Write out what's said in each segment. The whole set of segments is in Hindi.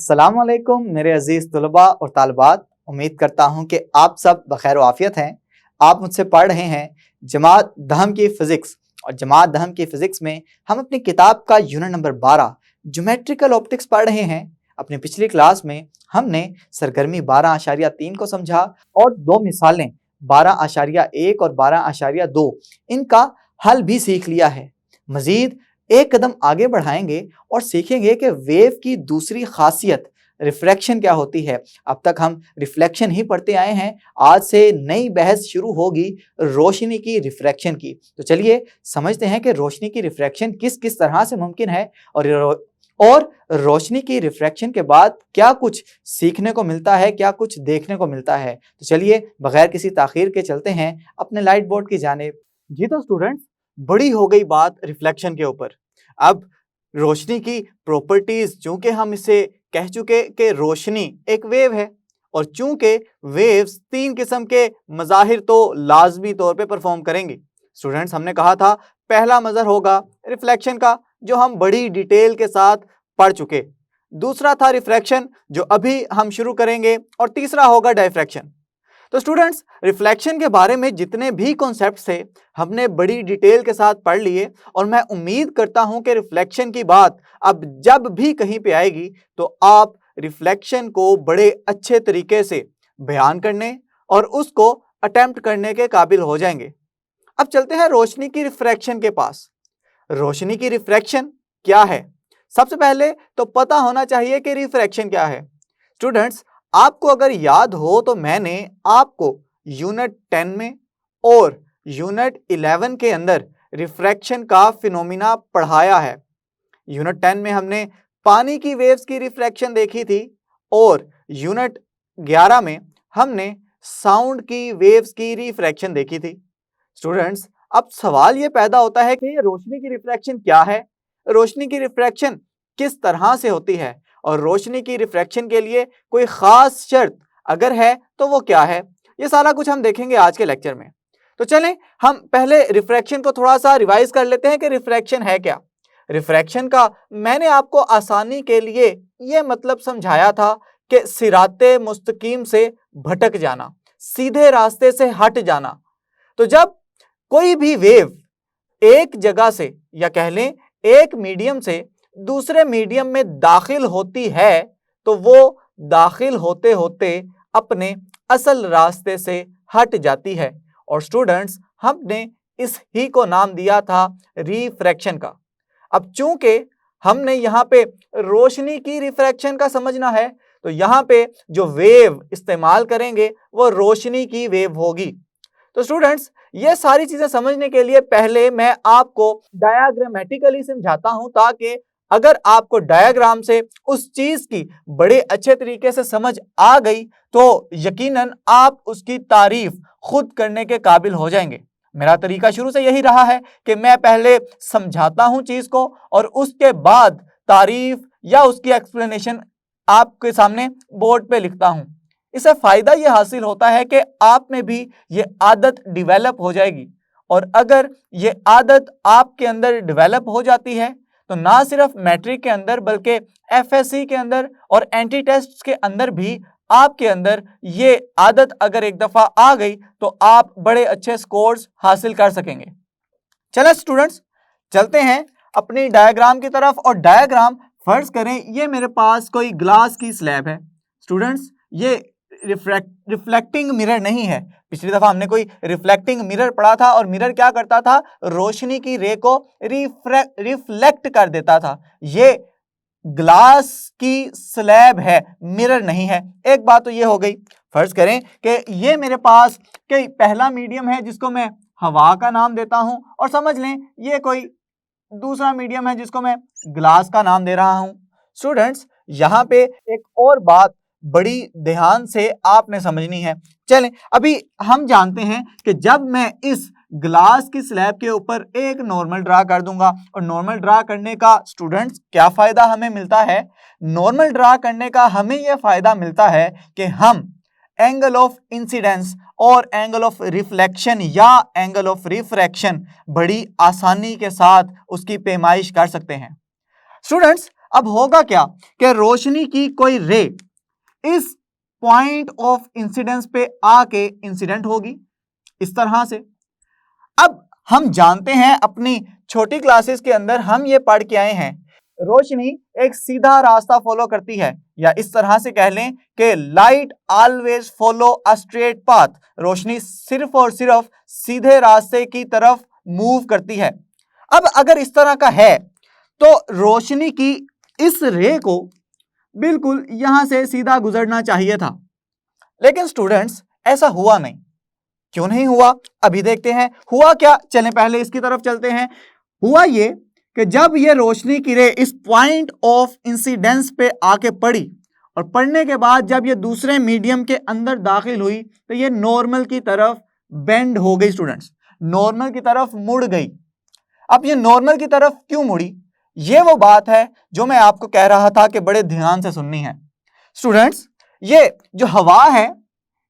अस्सलामुअलैकुम मेरे अजीज़ तलबा और तालिबात। उम्मीद करता हूँ कि आप सब बखैर वाफ़ियत हैं। आप मुझसे पढ़ रहे हैं जमात दहम की फ़िज़िक्स, और जमात दहम की फ़िज़िक्स में हम अपनी किताब का यूनिट नंबर 12 ज्योमेट्रिकल ऑप्टिक्स पढ़ रहे हैं। अपनी पिछली क्लास में हमने सरगर्मी 12.3 को समझा और दो मिसालें 12.1 और 12.2 इनका हल भी सीख लिया है। मज़ीद एक कदम आगे बढ़ाएंगे और सीखेंगे कि वेव की दूसरी खासियत रिफ्रैक्शन क्या होती है। अब तक हम रिफ्लेक्शन ही पढ़ते आए हैं, आज से नई बहस शुरू होगी रोशनी की रिफ्रैक्शन की। तो चलिए समझते हैं कि रोशनी की रिफ्रैक्शन किस किस तरह से मुमकिन है और रोशनी की रिफ्रैक्शन के बाद क्या कुछ सीखने को मिलता है, क्या कुछ देखने को मिलता है। तो चलिए बगैर किसी ताखीर के चलते हैं अपने लाइट बोर्ड की जानिब। जी तो स्टूडेंट्स, बड़ी हो गई बात रिफ्लेक्शन के ऊपर। अब रोशनी की प्रॉपर्टीज, चूंकि हम इसे कह चुके कि रोशनी एक वेव है, और चूंकि वेव्स तीन किस्म के मज़ाहिर तो लाजमी तौर पे परफॉर्म करेंगे। स्टूडेंट्स, हमने कहा था पहला मज़हर होगा रिफ्लेक्शन का, जो हम बड़ी डिटेल के साथ पढ़ चुके। दूसरा था रिफ्रैक्शन, जो अभी हम शुरू करेंगे, और तीसरा होगा डायफ्रैक्शन। तो स्टूडेंट्स, रिफ्लेक्शन के बारे में जितने भी कॉन्सेप्ट्स थे हमने बड़ी डिटेल के साथ पढ़ लिए, और मैं उम्मीद करता हूं कि रिफ्लेक्शन की बात अब जब भी कहीं पे आएगी तो आप रिफ्लेक्शन को बड़े अच्छे तरीके से बयान करने और उसको अटेम्प्ट करने के काबिल हो जाएंगे। अब चलते हैं रोशनी की रिफ्रैक्शन के पास। रोशनी की रिफ्रैक्शन क्या है? सबसे पहले तो पता होना चाहिए कि रिफ्रैक्शन क्या है। स्टूडेंट्स, आपको अगर याद हो तो मैंने आपको यूनिट 10 में और यूनिट 11 के अंदर रिफ्रैक्शन का फिनोमिना पढ़ाया है। यूनिट 10 में हमने पानी की वेव्स की रिफ्रैक्शन देखी थी, और यूनिट 11 में हमने साउंड की वेव्स की रिफ्रैक्शन देखी थी। स्टूडेंट्स, अब सवाल ये पैदा होता है कि रोशनी की रिफ्रैक्शन क्या है, रोशनी की रिफ्रैक्शन किस तरह से होती है, और रोशनी की रिफ्रैक्शन के लिए कोई खास शर्त अगर है तो वो क्या है। ये सारा कुछ हम देखेंगे आज के लेक्चर में। तो चलें हम पहले रिफ्रैक्शन को थोड़ा सा रिवाइज कर लेते हैं कि रिफ्रैक्शन है क्या। रिफ्रैक्शन का मैंने आपको आसानी के लिए ये मतलब समझाया था कि सिराते मुस्तकीम से भटक जाना, सीधे रास्ते से हट जाना। तो जब कोई भी वेव एक जगह से, या कह लें एक मीडियम से दूसरे मीडियम में दाखिल होती है, तो वो दाखिल होते होते अपने असल रास्ते से हट जाती है। और स्टूडेंट्स, हमने इस ही को नाम दिया था रिफ्रैक्शन का। अब चूंकि हमने यहाँ पे रोशनी की रिफ्रैक्शन का समझना है, तो यहाँ पे जो वेव इस्तेमाल करेंगे वो रोशनी की वेव होगी। तो स्टूडेंट्स, ये सारी चीजें समझने के लिए पहले मैं आपको डायग्रामेटिकली समझाता हूं, ताकि अगर आपको डायग्राम से उस चीज की बड़े अच्छे तरीके से समझ आ गई तो यकीनन आप उसकी तारीफ खुद करने के काबिल हो जाएंगे। मेरा तरीका शुरू से यही रहा है कि मैं पहले समझाता हूं चीज को, और उसके बाद तारीफ या उसकी एक्सप्लेनेशन आपके सामने बोर्ड पे लिखता हूं। इससे फायदा ये हासिल होता है कि आप में भी ये आदत डेवलप हो जाएगी, और अगर ये आदत आपके अंदर डेवलप हो जाती है तो ना सिर्फ मैट्रिक के अंदर बल्कि एफएससी के अंदर और एंटी टेस्ट के अंदर भी आपके अंदर ये आदत अगर एक दफा आ गई तो आप बड़े अच्छे स्कोर्स हासिल कर सकेंगे। चलो स्टूडेंट्स, चलते हैं अपनी डायग्राम की तरफ। और डायग्राम फर्ज करें ये मेरे पास कोई ग्लास की स्लैब है। स्टूडेंट्स, ये रिफ्लेक्टिंग मिरर नहीं है। पिछली दफा हमने कोई रिफ्लेक्टिंग मिरर पढ़ा था, और मिरर क्या करता था? रोशनी की रे को रिफ्लेक्ट कर देता था। ये ग्लास की स्लैब है, मिरर नहीं है। एक बात तो ये हो गई। फर्ज करें कि ये मेरे पास कोई पहला मीडियम है जिसको मैं हवा का नाम देता हूं, और समझ लें ये कोई दूसरा मीडियम है जिसको मैं ग्लास का नाम दे रहा हूं। स्टूडेंट्स, यहां पे एक और बात बड़ी ध्यान से आपने समझनी है। चलें, अभी हम जानते हैं कि जब मैं इस ग्लास की स्लैब के ऊपर एक नॉर्मल ड्रा कर दूंगा, और नॉर्मल ड्रा करने का स्टूडेंट्स क्या फायदा हमें मिलता है? नॉर्मल ड्रा करने का हमें यह फायदा मिलता है कि हम एंगल ऑफ इंसिडेंस और एंगल ऑफ रिफ्लेक्शन या एंगल ऑफ रिफ्रैक्शन बड़ी आसानी के साथ उसकी पैमाइश कर सकते हैं। स्टूडेंट्स, अब होगा क्या कि रोशनी की कोई रे इस पॉइंट ऑफ इंसिडेंस पे आके इंसिडेंट होगी इस तरह से। अब हम जानते हैं अपनी छोटी क्लासेस के अंदर हम ये पढ़ के आए हैं, रोशनी एक सीधा रास्ता फॉलो करती है, या इस तरह से कह लें कि light always follow a straight path. रोशनी सिर्फ और सिर्फ सीधे रास्ते की तरफ मूव करती है। अब अगर इस तरह का है तो रोशनी की इस रे को बिल्कुल यहां से सीधा गुजरना चाहिए था, लेकिन स्टूडेंट्स ऐसा हुआ नहीं। क्यों नहीं हुआ अभी देखते हैं। हुआ क्या, चलें पहले इसकी तरफ चलते हैं। हुआ ये कि जब ये रोशनी की रे इस पॉइंट ऑफ इंसिडेंस पे आके पड़ी और पड़ने के बाद जब ये दूसरे मीडियम के अंदर दाखिल हुई तो ये नॉर्मल की तरफ बेंड हो गई स्टूडेंट्स, नॉर्मल की तरफ मुड़ गई। अब ये नॉर्मल की तरफ क्यों मुड़ी, ये वो बात है जो मैं आपको कह रहा था कि बड़े ध्यान से सुननी है। स्टूडेंट्स, ये जो हवा है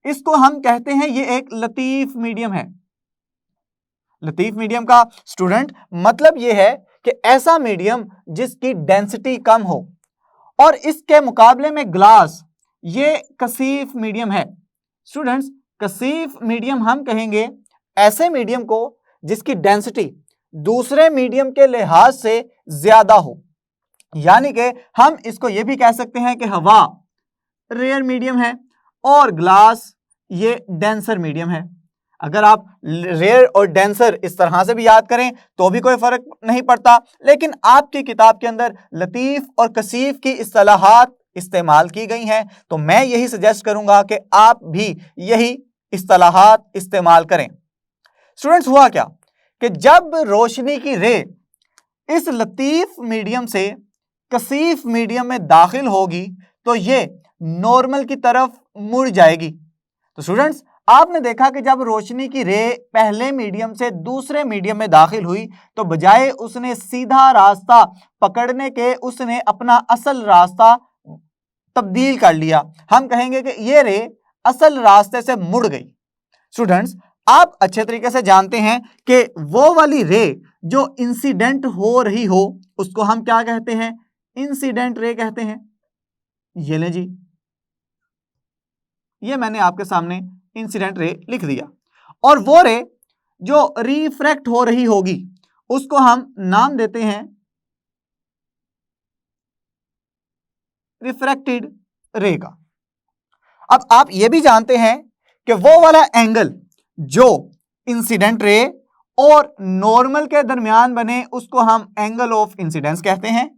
इसको हम कहते हैं ये एक लतीफ मीडियम है। लतीफ मीडियम का स्टूडेंट मतलब ये है कि ऐसा मीडियम जिसकी डेंसिटी कम हो, और इसके मुकाबले में ग्लास ये कसीफ मीडियम है। स्टूडेंट्स, कसीफ मीडियम हम कहेंगे ऐसे मीडियम को जिसकी डेंसिटी दूसरे मीडियम के लिहाज से ज्यादा हो, यानी कि हम इसको ये भी कह सकते हैं कि हवा रेयर मीडियम है और ग्लास ये डेंसर मीडियम है। अगर आप रेयर और डेंसर इस तरह से भी याद करें तो भी कोई फर्क नहीं पड़ता, लेकिन आपकी किताब के अंदर लतीफ और कसीफ की इस्तिलाहात इस्तेमाल की गई हैं, तो मैं यही सजेस्ट करूंगा कि आप भी यही इस्तिलाहात इस्तेमाल करें। स्टूडेंट्स, हुआ क्या कि जब रोशनी की रे इस लतीफ मीडियम से कसीफ मीडियम में दाखिल होगी तो ये नॉर्मल की तरफ मुड़ जाएगी। तो स्टूडेंट्स, आपने देखा कि जब रोशनी की रे पहले मीडियम से दूसरे मीडियम में दाखिल हुई तो बजाय उसने सीधा रास्ता पकड़ने के उसने अपना असल रास्ता तब्दील कर लिया। हम कहेंगे कि ये रे असल रास्ते से मुड़ गई। स्टूडेंट्स, आप अच्छे तरीके से जानते हैं कि वो वाली रे जो इंसिडेंट हो रही हो उसको हम क्या कहते हैं, इंसिडेंट रे कहते हैं। ये ले जी, ये मैंने आपके सामने इंसिडेंट रे लिख दिया। और वो रे जो रिफ्रैक्ट हो रही होगी उसको हम नाम देते हैं रिफ्रैक्टेड रे का। अब आप ये भी जानते हैं कि वो वाला एंगल जो इंसिडेंट रे और नॉर्मल के दरमियान बने उसको हम एंगल ऑफ इंसिडेंस कहते हैं,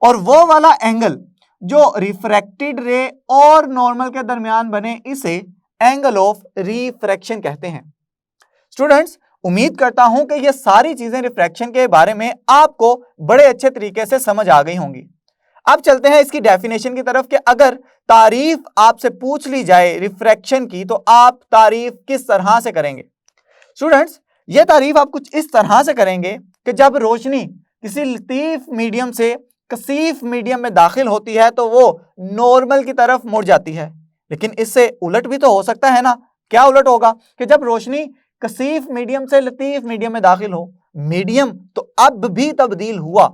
और वो वाला एंगल जो रिफ्रैक्टेड रे और नॉर्मल के दरमियान बने इसे एंगल ऑफ रिफ्रैक्शन कहते हैं। स्टूडेंट्स, उम्मीद करता हूं कि ये सारी चीजें रिफ्रैक्शन के बारे में आपको बड़े अच्छे तरीके से समझ आ गई होंगी। अब चलते हैं इसकी डेफिनेशन की तरफ कि अगर तारीफ आपसे पूछ ली जाए रिफ्रैक्शन की तो आप तारीफ किस तरह से करेंगे। स्टूडेंट्स, ये तारीफ आप कुछ इस तरह से करेंगे कि जब रोशनी किसी लतीफ मीडियम से कसीफ मीडियम में दाखिल होती है तो वो नॉर्मल की तरफ मुड़ जाती है, लेकिन इससे उलट भी तो हो सकता है ना। क्या उलट होगा कि जब रोशनी कसीफ मीडियम से लतीफ मीडियम में दाखिल हो, मीडियम तो अब भी तब्दील हुआ,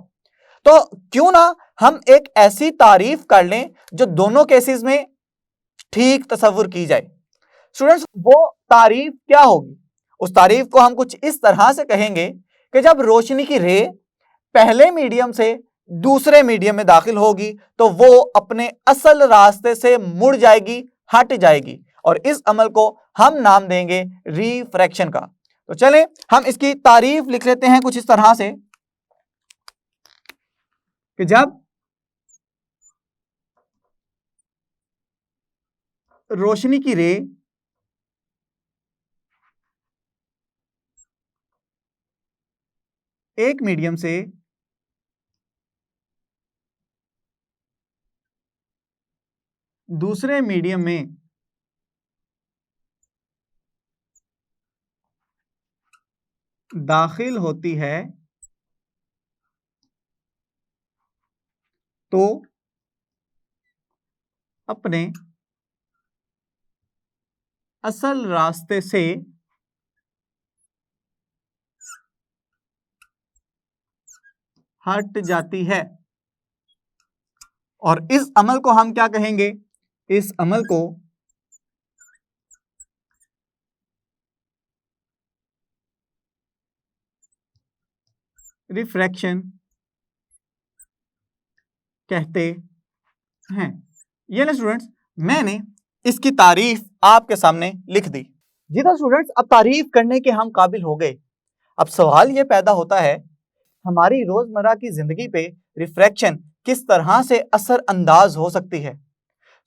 तो क्यों ना हम एक ऐसी तारीफ कर लें जो दोनों केसेस में ठीक तस्वुर की जाए। स्टूडेंट्स, वो तारीफ क्या होगी, उस तारीफ को हम कुछ इस तरह से कहेंगे कि जब रोशनी की रे पहले मीडियम से दूसरे मीडियम में दाखिल होगी तो वो अपने असल रास्ते से मुड़ जाएगी, हट जाएगी, और इस अमल को हम नाम देंगे रिफ्रैक्शन का। तो चलें हम इसकी तारीफ लिख लेते हैं कुछ इस तरह से कि जब रोशनी की रे एक मीडियम से दूसरे मीडियम में दाखिल होती है तो अपने असल रास्ते से हट जाती है। और इस अमल को हम क्या कहेंगे? इस अमल को रिफ्रैक्शन कहते हैं। ये ना स्टूडेंट्स, मैंने इसकी तारीफ आपके सामने लिख दी। जी तो स्टूडेंट्स, अब तारीफ करने के हम काबिल हो गए। अब सवाल ये पैदा होता है, हमारी रोजमर्रा की जिंदगी पे रिफ्रैक्शन किस तरह से असर अंदाज हो सकती है।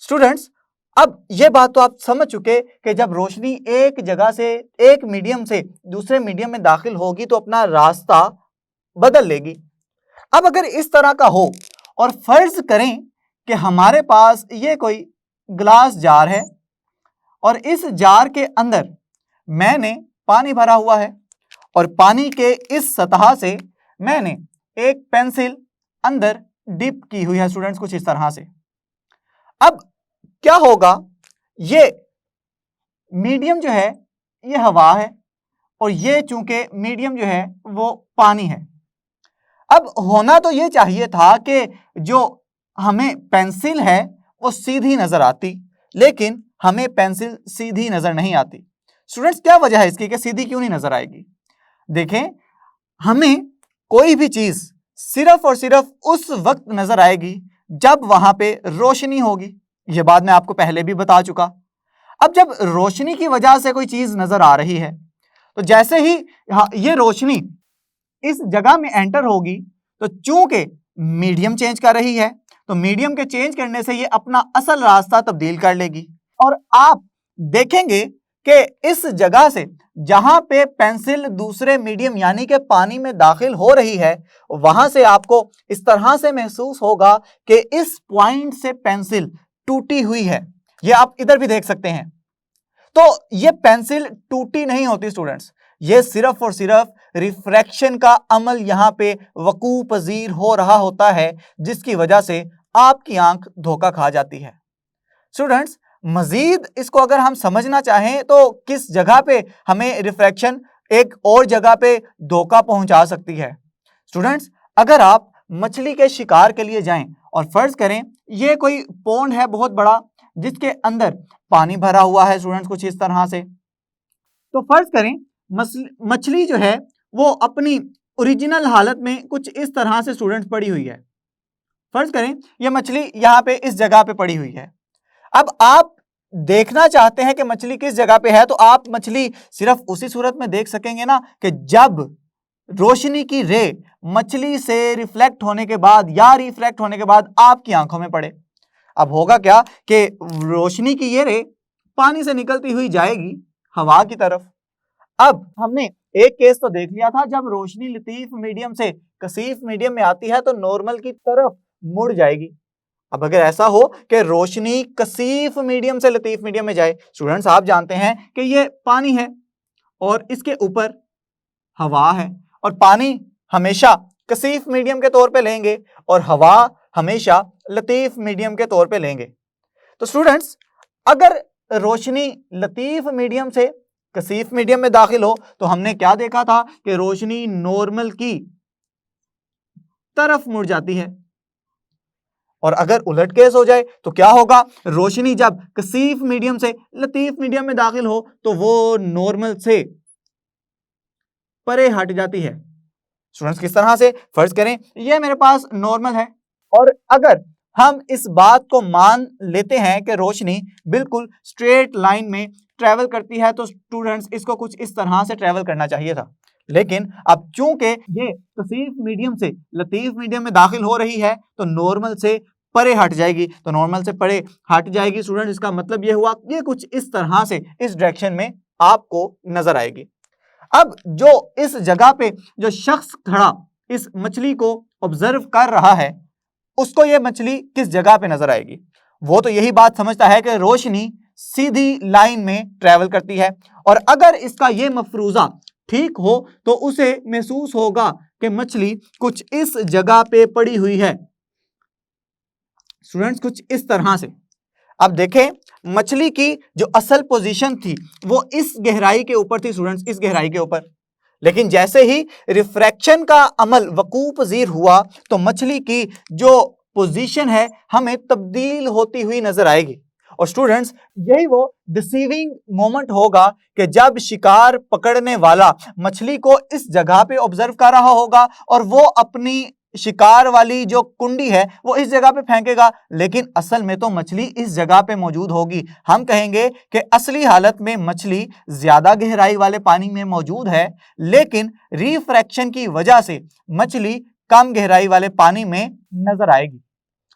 स्टूडेंट्स, अब ये बात तो आप समझ चुके कि जब रोशनी एक जगह से, एक मीडियम से दूसरे मीडियम में दाखिल होगी तो अपना रास्ता बदल लेगी। अब अगर इस तरह का हो और फर्ज करें कि हमारे पास ये कोई ग्लास जार है और इस जार के अंदर मैंने पानी भरा हुआ है और पानी के इस सतह से मैंने एक पेंसिल अंदर डिप की हुई है स्टूडेंट्स, कुछ इस तरह से। अब क्या होगा, ये मीडियम जो है ये हवा है और ये चूंकि मीडियम जो है वो पानी है। अब होना तो ये चाहिए था कि जो हमें पेंसिल है वो सीधी नजर आती, लेकिन हमें पेंसिल सीधी नजर नहीं आती। स्टूडेंट्स, क्या वजह है इसकी कि सीधी क्यों नहीं नजर आएगी? देखें, हमें कोई भी चीज सिर्फ और सिर्फ उस वक्त नजर आएगी जब वहां पे रोशनी होगी। यह बात मैं आपको पहले भी बता चुका। अब जब रोशनी की वजह से कोई चीज नजर आ रही है तो जैसे ही ये रोशनी इस जगह में एंटर होगी तो चूंकि मीडियम चेंज कर रही है तो मीडियम के चेंज करने से ये अपना असल रास्ता तब्दील कर लेगी और आप देखेंगे कि इस जगह से जहां पे पेंसिल दूसरे मीडियम यानी कि पानी में दाखिल हो रही है वहां से आपको इस तरह से महसूस होगा कि इस पॉइंट से पेंसिल टूटी हुई है। ये आप इधर भी देख सकते हैं। तो ये पेंसिल टूटी नहीं होती स्टूडेंट्स, ये सिर्फ और सिर्फ रिफ्रैक्शन का अमल यहां पे वकू पजीर हो रहा होता है, जिसकी वजह से आपकी आंख धोखा खा जाती है। स्टूडेंट्स, मजीद इसको अगर हम समझना चाहें तो किस जगह पे हमें रिफ्रैक्शन एक और जगह पे धोखा पहुंचा सकती है। स्टूडेंट्स, अगर आप मछली के शिकार के लिए जाएं और फर्ज करें ये कोई पॉन्ड है बहुत बड़ा जिसके अंदर पानी भरा हुआ है स्टूडेंट्स, कुछ इस तरह से, तो फर्ज करें मछली जो है वो अपनी ओरिजिनल हालत में कुछ इस तरह से स्टूडेंट्स पड़ी हुई है। फर्ज करें ये मछली यहाँ पे इस जगह पे पड़ी हुई है। अब आप देखना चाहते हैं कि मछली किस जगह पे है, तो आप मछली सिर्फ उसी सूरत में देख सकेंगे ना कि जब रोशनी की रे मछली से रिफ्लेक्ट होने के बाद या रिफ्लेक्ट होने के बाद आपकी आंखों में पड़े। अब होगा क्या कि रोशनी की ये रे पानी से निकलती हुई जाएगी हवा की तरफ। अब हमने एक केस तो देख लिया था, जब रोशनी लतीफ मीडियम से कसीफ मीडियम में आती है तो नॉर्मल की तरफ मुड़ जाएगी। अब अगर ऐसा हो कि रोशनी कसीफ मीडियम से लतीफ मीडियम में जाए, स्टूडेंट्स आप जानते हैं कि ये पानी है और इसके ऊपर हवा है और पानी हमेशा कसीफ मीडियम के तौर पे लेंगे और हवा हमेशा लतीफ मीडियम के तौर पे लेंगे। तो स्टूडेंट्स, अगर रोशनी लतीफ मीडियम से कसीफ मीडियम में दाखिल हो तो हमने क्या देखा था कि रोशनी नॉर्मल की तरफ मुड़ जाती है, और अगर उलट केस हो जाए तो क्या होगा, रोशनी जब कसीफ मीडियम से लतीफ मीडियम में दाखिल हो तो वो नॉर्मल से परे हट जाती है। स्टूडेंट्स, किस तरह से? फर्ज करें ये मेरे पास नॉर्मल है और अगर हम इस बात को मान लेते हैं कि रोशनी बिल्कुल स्ट्रेट लाइन में ट्रेवल करती है तो स्टूडेंट्स इसको कुछ इस तरह से ट्रेवल करना चाहिए था, लेकिन अब चूंकि ये कसीफ मीडियम से लतीफ मीडियम में दाखिल हो रही है तो नॉर्मल से परे हट जाएगी, तो नॉर्मल से परे हट जाएगी स्टूडेंट, इसका मतलब ये हुआ ये कुछ इस तरह से इस डायरेक्शन में आपको नजर आएगी। अब जो इस जगह पे जो शख्स खड़ा इस मछली को ऑब्जर्व कर रहा है उसको ये मछली किस जगह पे नजर आएगी? वो तो यही बात समझता है कि रोशनी सीधी लाइन में ट्रेवल करती है और अगर इसका ये मफरूजा ठीक हो तो उसे महसूस होगा कि मछली कुछ इस जगह पे पड़ी हुई है स्टूडेंट्स, कुछ इस तरह से। अब देखें मछली की जो असल पोजीशन थी वो इस गहराई के ऊपर थी स्टूडेंट्स, इस गहराई के ऊपर, लेकिन जैसे ही रिफ्रैक्शन का अमल वकू पजीर हुआ तो मछली की जो पोजीशन है हमें तब्दील होती हुई नजर आएगी। और स्टूडेंट्स, यही वो डिसीविंग मोमेंट होगा कि जब शिकार पकड़ने वाला मछली को इस जगह पे ऑब्जर्व कर रहा होगा और वो अपनी शिकार वाली जो कुंडी है वो इस जगह पे फेंकेगा, लेकिन असल में तो मछली इस जगह पे मौजूद होगी। हम कहेंगे कि असली हालत में मछली ज्यादा गहराई वाले पानी में मौजूद है, लेकिन रिफ्रैक्शन की वजह से मछली कम गहराई वाले पानी में नजर आएगी।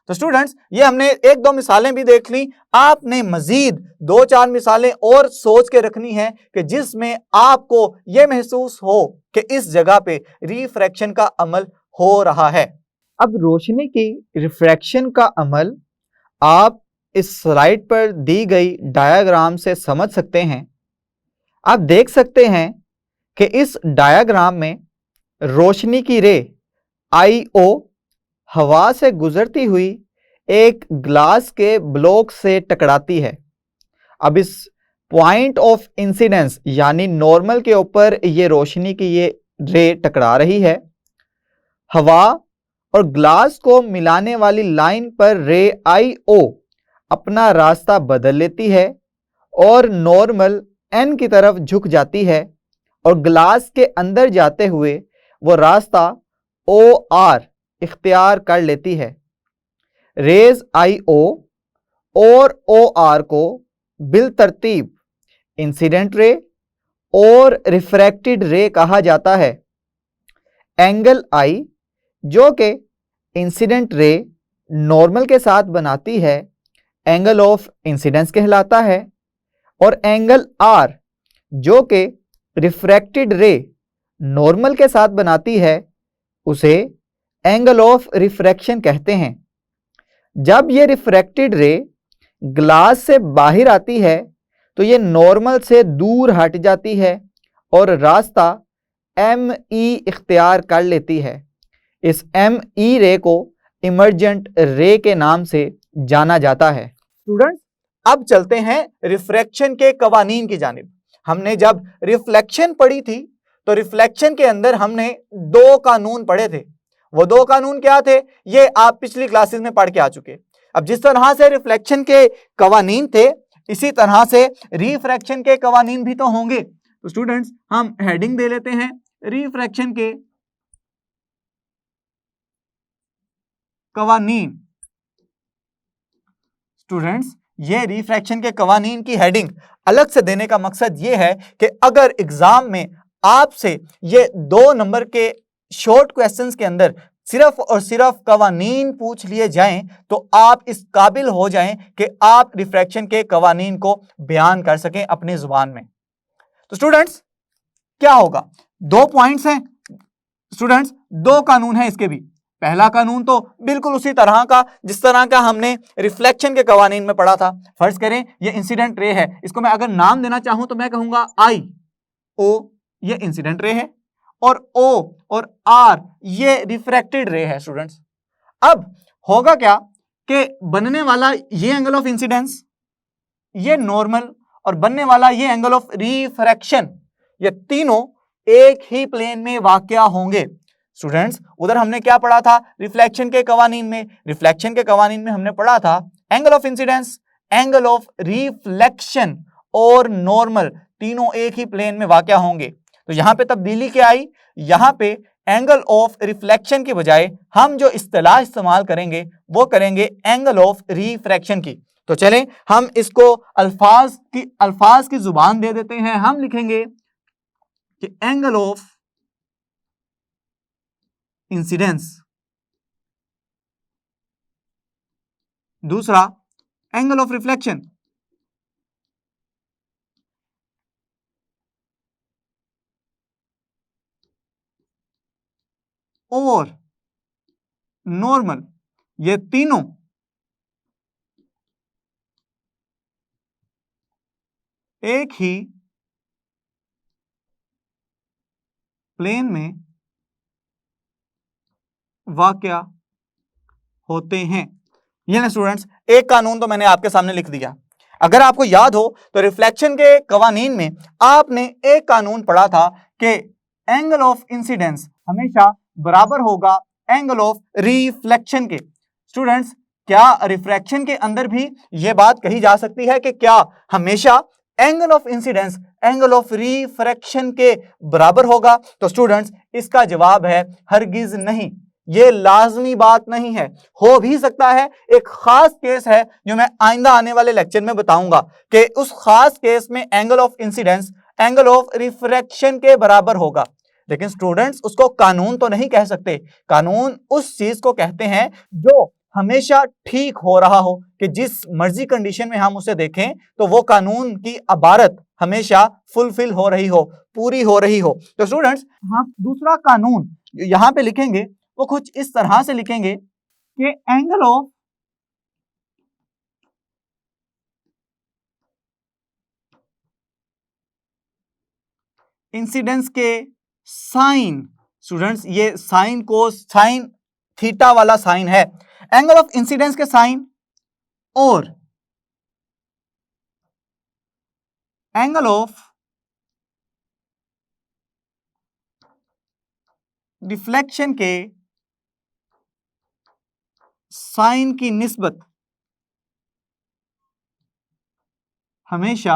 तो स्टूडेंट्स, ये हमने एक दो मिसालें भी देख ली, आपने मजीद 2-4 मिसालें और सोच के रखनी है कि जिसमें आपको यह महसूस हो कि इस जगह पे रिफ्रैक्शन का अमल हो रहा है। अब रोशनी की रिफ्रैक्शन का अमल आप इस स्लाइड पर दी गई डायग्राम से समझ सकते हैं। आप देख सकते हैं कि इस डायग्राम में रोशनी की रे IO हवा से गुजरती हुई एक ग्लास के ब्लॉक से टकराती है। अब इस पॉइंट ऑफ इंसिडेंस यानी नॉर्मल के ऊपर ये रोशनी की ये रे टकरा रही है। हवा और ग्लास को मिलाने वाली लाइन पर रे IO अपना रास्ता बदल लेती है और नॉर्मल N की तरफ झुक जाती है और ग्लास के अंदर जाते हुए वो रास्ता OR इख्तियार कर लेती है। रेज IO और OR को बिलतरतीब इंसिडेंट रे और रिफ्रैक्टेड रे कहा जाता है। एंगल I जो कि इंसिडेंट रे नॉर्मल के साथ बनाती है एंगल ऑफ इंसिडेंस कहलाता है, और एंगल R जो कि रिफ्रैक्टेड रे नॉर्मल के साथ बनाती है उसे एंगल ऑफ रिफ्रैक्शन कहते हैं। जब ये रिफ्रैक्टेड रे ग्लास से बाहर आती है तो ये नॉर्मल से दूर हट जाती है और रास्ता ME इख्तियार कर लेती है। इस ME रे को इमर्जेंट रे के नाम से जाना जाता है। स्टूडेंट्स, अब चलते हैं रिफ्रैक्शन के कवानीन की जानिब। हमने जब रिफ्लेक्शन पढ़ी थी तो रिफ्लेक्शन के अंदर हमने 2 कानून पढ़े थे। वो 2 कानून क्या थे, ये आप पिछली क्लासेस में पढ़ के आ चुके। अब जिस तरह से रिफ्लेक्शन के कवानीन थे, इसी तरह से रिफ्रैक्शन के कवानीन भी तो होंगे। तो स्टूडेंट्स, हम हेडिंग दे लेते हैं रिफ्रैक्शन के कवानीन। स्टूडेंट्स, ये रिफ्रैक्शन के कवानीन की हेडिंग अलग से देने का मकसद ये है कि अगर एग्जाम में आपसे ये 2 नंबर के शॉर्ट क्वेश्चंस के अंदर सिर्फ और सिर्फ कवानीन पूछ लिए जाएं तो आप इस काबिल हो जाएं कि आप रिफ्रैक्शन के कवानीन को बयान कर सकें अपनी जुबान में। तो स्टूडेंट्स, क्या होगा, 2 पॉइंट्स हैं स्टूडेंट्स, 2 कानून हैं इसके भी। पहला कानून तो बिल्कुल उसी तरह का जिस तरह का हमने रिफ्लेक्शन के कवानीन में पढ़ा था। फर्ज करें ये इंसिडेंट रे है, इसको मैं अगर नाम देना चाहूं तो मैं कहूंगा IO ये इंसिडेंट रे है और O और R ये रिफ्रैक्टेड रे है। स्टूडेंट्स, अब होगा क्या कि बनने वाला ये एंगल ऑफ इंसिडेंस, ये नॉर्मल, और बनने वाला ये एंगल ऑफ रिफ्रैक्शन, ये तीनों एक ही प्लेन में वाक़या होंगे। स्टूडेंट्स, उधर हमने क्या पढ़ा था रिफ्लेक्शन के कवानीन में? रिफ्लेक्शन के कवानीन में हमने पढ़ा था angle of incidence, angle of reflection और नॉर्मल तीनों एक ही प्लेन में वाक़या होंगे। तो यहां पे तब्दीली क्या आई, यहां पे एंगल ऑफ रिफ्लेक्शन की बजाय हम जो इस्तेलाह इस्तेमाल करेंगे वो करेंगे एंगल ऑफ रिफ्रैक्शन की। तो चलें हम इसको अल्फाज की जुबान दे देते हैं। हम लिखेंगे कि एंगल ऑफ इंसिडेंस, दूसरा एंगल ऑफ रिफ्लेक्शन, और नॉर्मल, ये तीनों एक ही प्लेन में वाक़या होते हैं। ये ना स्टूडेंट्स, एक कानून तो मैंने आपके सामने लिख दिया। अगर आपको याद हो तो रिफ्लेक्शन के कवानीन में आपने एक कानून पढ़ा था कि एंगल ऑफ इंसिडेंस हमेशा बराबर होगा एंगल ऑफ रिफ्लेक्शन के। स्टूडेंट्स, क्या रिफ्रैक्शन के अंदर भी यह बात कही जा सकती है कि क्या हमेशा angle of incidence angle of refraction के बराबर होगा? तो स्टूडेंट्स, इसका जवाब है हरगिज नहीं, ये लाजमी बात नहीं है। हो भी सकता है, एक खास केस है जो मैं आइंदा आने वाले लेक्चर में बताऊंगा कि उस खास केस में angle of incidence angle of refraction के बराबर होगा। लेकिन स्टूडेंट्स, उसको कानून तो नहीं कह सकते। कानून उस चीज को कहते हैं जो हमेशा ठीक हो रहा हो, कि जिस मर्जी कंडीशन में हम उसे देखें तो वो कानून की इबारत हमेशा फुलफिल हो रही हो, पूरी हो रही हो। तो स्टूडेंट्स, हम दूसरा कानून यहां पे लिखेंगे वो कुछ इस तरह से लिखेंगे कि एंगल ऑफ इंसिडेंस के साइन, स्टूडेंट्स ये साइन को साइन थीटा वाला साइन है, एंगल ऑफ इंसिडेंस के साइन और एंगल ऑफ डिफ्लेक्शन के साइन की निस्बत हमेशा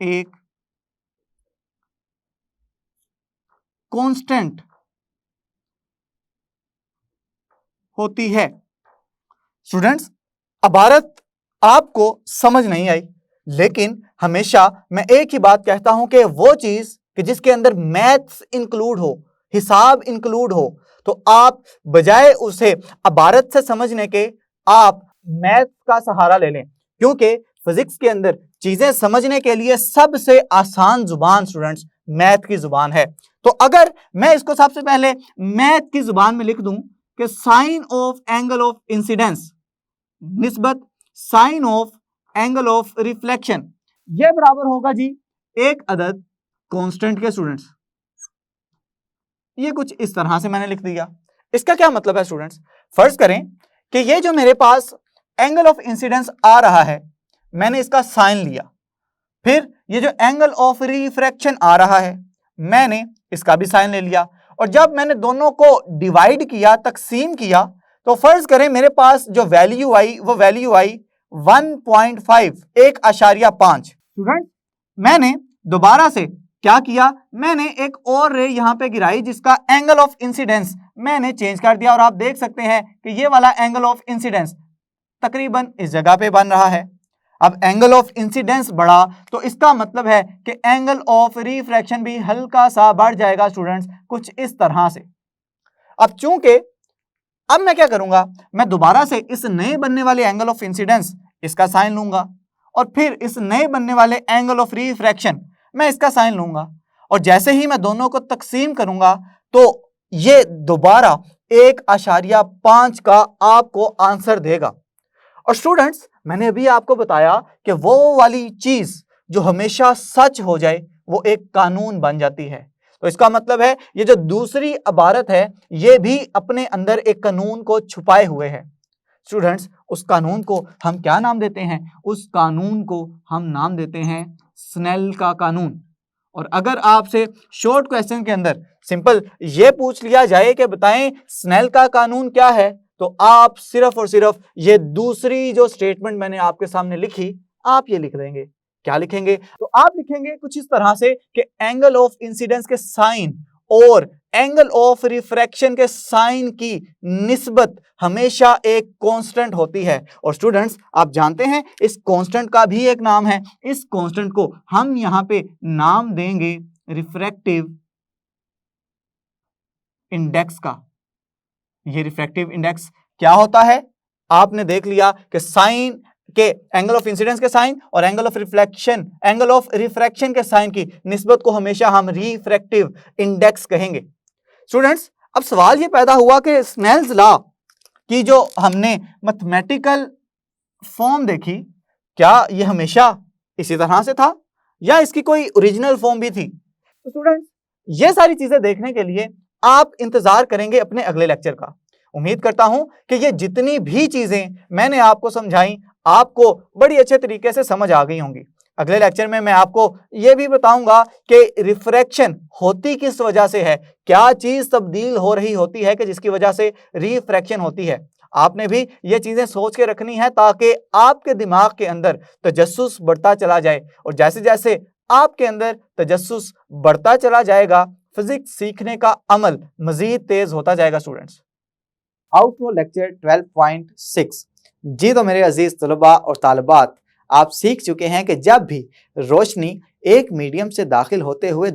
एक कांस्टेंट होती है। स्टूडेंट्स, इबारत आपको समझ नहीं आई, लेकिन हमेशा मैं एक ही बात कहता हूं कि वो चीज कि जिसके अंदर मैथ्स इंक्लूड हो, हिसाब इंक्लूड हो, तो आप बजाय उसे इबारत से समझने के आप मैथ्स का सहारा ले लें, क्योंकि फिजिक्स के अंदर चीजें समझने के लिए सबसे आसान जुबान स्टूडेंट्स मैथ की जुबान है। तो अगर मैं इसको सबसे पहले मैथ की जुबान में लिख दूं कि sine of angle of incidence निस्बत sine of angle of reflection, यह बराबर होगा जी एक अदद कांस्टेंट के। स्टूडेंट्स, ये कुछ इस तरह से मैंने लिख दिया। इसका क्या मतलब है स्टूडेंट्स? फर्ज करें कि ये जो मेरे पास एंगल ऑफ इंसिडेंस आ रहा है, मैंने इसका साइन लिया, फिर ये जो एंगल ऑफ रिफ्रैक्शन आ रहा है, मैंने इसका भी साइन ले लिया, और जब मैंने दोनों को डिवाइड किया, तकसीम किया, तो फर्ज करें मेरे पास जो वैल्यू आई वो वैल्यू आई 1.5, 1.5। स्टूडेंट, मैंने दोबारा से क्या किया, मैंने एक और रे यहां पे गिराई जिसका एंगल ऑफ इंसिडेंस मैंने चेंज कर दिया, और आप देख सकते हैं कि ये वाला एंगल ऑफ इंसिडेंस तकरीबन इस जगह पे बन रहा है। अब एंगल ऑफ इंसिडेंस बढ़ा तो इसका मतलब है कि एंगल ऑफ रिफ्रैक्शन भी हल्का सा बढ़ जाएगा स्टूडेंट्स, कुछ इस तरह से। अब चूंकि अब मैं क्या करूंगा, मैं दोबारा से इस नए बनने वाले एंगल ऑफ इंसिडेंस इसका साइन लूंगा, और फिर इस नए बनने वाले एंगल ऑफ रिफ्रैक्शन मैं इसका साइन लूंगा, और जैसे ही मैं दोनों को तकसीम करूंगा तो ये दोबारा 1.5 का आपको आंसर देगा। और स्टूडेंट्स, मैंने अभी आपको बताया कि वो वाली चीज जो हमेशा सच हो जाए वो एक कानून बन जाती है। तो इसका मतलब है ये जो दूसरी इबारत है ये भी अपने अंदर एक कानून को छुपाए हुए है। स्टूडेंट्स, उस कानून को हम क्या नाम देते हैं? उस कानून को हम नाम देते हैं स्नेल का कानून। और अगर आपसे शॉर्ट क्वेश्चन के अंदर सिंपल ये पूछ लिया जाए कि बताएं स्नेल का कानून क्या है, तो आप सिर्फ और सिर्फ ये दूसरी जो स्टेटमेंट मैंने आपके सामने लिखी, आप ये लिख देंगे। क्या लिखेंगे? तो आप लिखेंगे कुछ इस तरह से कि एंगल ऑफ इंसिडेंस के साइन और एंगल ऑफ रिफ्रैक्शन के साइन की निस्बत हमेशा एक कांस्टेंट होती है। और स्टूडेंट्स, आप जानते हैं इस कांस्टेंट का भी एक नाम है। इस कांस्टेंट को हम यहां पे नाम देंगे रिफ्रैक्टिव इंडेक्स का। ये रिफ्रैक्टिव इंडेक्स क्या होता है? आपने देख लिया कि साइन के एंगल ऑफ इंसिडेंस के साइन और angle of reflection angle of refraction के साइन की निस्बत को हमेशा हम रिफ्रैक्टिव इंडेक्स कहेंगे। स्टूडेंट्स, अब सवाल ये पैदा हुआ कि स्नेल्स लॉ की जो हमने मैथमेटिकल फॉर्म देखी, क्या ये हमेशा इसी तरह से था या इसकी कोई ओरिजिनल फॉर्म भी थी? तो स्टूडेंट्स, ये सारी चीजें देखने के लिए आप इंतजार करेंगे अपने अगले लेक्चर का। उम्मीद करता हूं कि ये जितनी भी चीजें मैंने आपको समझाई आपको बड़ी अच्छे तरीके से समझ आ गई होंगी। अगले लेक्चर में मैं आपको ये भी बताऊंगा कि रिफ्रैक्शन होती किस वजह से है, क्या चीज तब्दील हो रही होती है कि जिसकी वजह से रिफ्रैक्शन होती है। आपने भी ये चीजें सोच के रखनी है ताकि आपके दिमाग के अंदर तजस्सुस बढ़ता चला जाए, और जैसे जैसे आपके अंदर तजस्सुस बढ़ता चला जाएगा, फिजिक्स सीखने का अमल मजीद तेज होता जाएगा। Students, outro lecture 12.6। जी तो मेरे अजीज तलबा और तालिबात, आप सीख चुके हैं कि जब भी रोशनी एक मीडियम से दाखिल होते हुए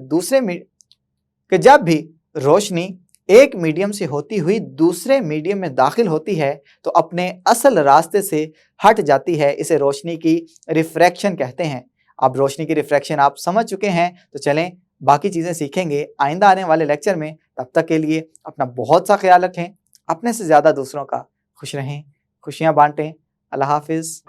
जब भी रोशनी एक मीडियम से होती हुई दूसरे मीडियम में दाखिल होती है तो अपने असल रास्ते से हट जाती है। इसे रोशनी की रिफ्रैक्शन कहते हैं। अब रोशनी की रिफ्रैक्शन आप समझ चुके हैं, तो चलें बाकी चीज़ें सीखेंगे आइंदा आने वाले लेक्चर में। तब तक के लिए अपना बहुत सा ख्याल रखें, अपने से ज़्यादा दूसरों का। खुश रहें, खुशियाँ बांटें। अल्लाह हाफिज़।